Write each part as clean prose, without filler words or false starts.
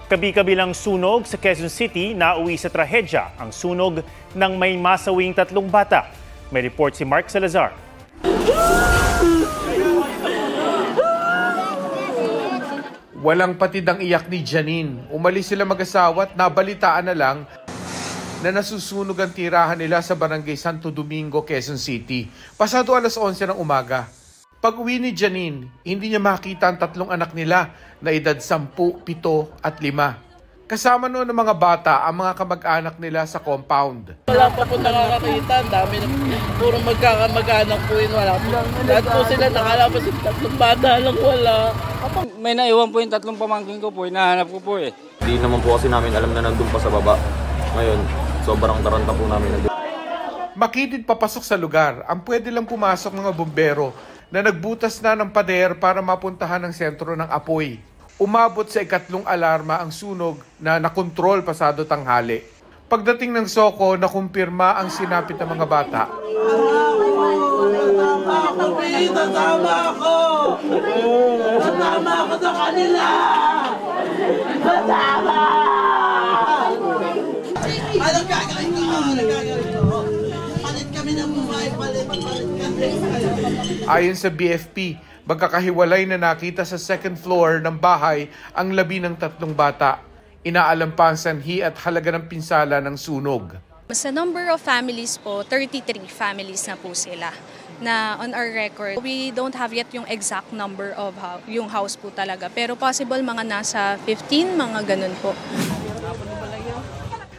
Kabi-kabilang sunog sa Quezon City, nauwi sa trahedya ang sunog ng may masawing 3 bata. May report si Mark Salazar. Walang patid ang iyak ni Janine. Umalis sila mag-asawa at nabalitaan na lang na nasusunog ang tirahan nila sa Barangay Santo Domingo, Quezon City. Pasado alas 11 ng umaga. Pag-uwi ni Janine, hindi niya makita ang 3 anak nila na edad 10, 7 at 5. Kasama noon ng mga bata ang mga kamag-anak nila sa compound. Wala pa po nakakakita, ang dami na puro magkakamag-anak po yun, wala po. Lahat po sila nakalabas yung 3 bata lang wala. May naiwan po yung 3 pamangkin ko po, hinahanap ko po eh. Hindi naman po kasi namin alam na nandun pa sa baba. Ngayon, sobrang taranta po namin. Makitid papasok sa lugar, ang pwede lang pumasok mga bumbero na nagbutas na ng pader para mapuntahan ang sentro ng apoy. Umabot sa 2nd alarma ang sunog na nakontrol pasado tanghali. Pagdating ng Soko, nakumpirma ang sinapit ng mga bata. Tama ako sa kanila! Tama! Anong gagawin ko? Palit kami ng buhay, palit kami. Ayon sa BFP, magkakahiwalay na nakita sa 2nd floor ng bahay ang labi ng 3 bata. Inaalam pa ang sanhi at halaga ng pinsala ng sunog. Sa number of families po, 33 families na po sila na on our record. We don't have yet yung exact number of yung house po talaga. Pero possible mga nasa 15, mga ganun po.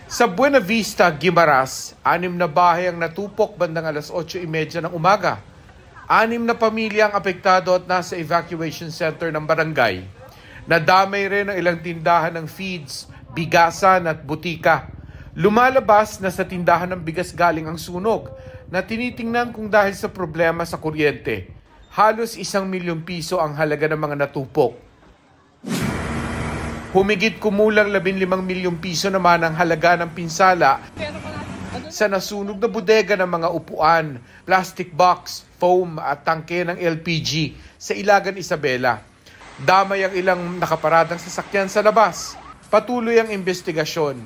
Sa Buena Vista, Guimaras, 6 na bahay ang natupok bandang alas 8:30 ng umaga. 6 na pamilya ang apektado at nasa evacuation center ng barangay. Nadamay rin ang ilang tindahan ng feeds, bigasan at butika. Lumalabas na sa tindahan ng bigas galing ang sunog na tinitingnan kung dahil sa problema sa kuryente. Halos 1 milyong piso ang halaga ng mga natupok. Humigit kumulang 15 milyong piso naman ang halaga ng pinsala sa nasunog na bodega ng mga upuan, plastic box, foam at tangke ng LPG sa Ilagan, Isabela. Damay ang ilang nakaparadang sasakyan sa labas. Patuloy ang investigasyon.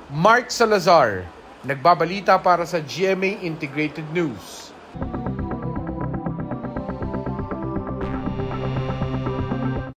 Mark Salazar, nagbabalita para sa GMA Integrated News.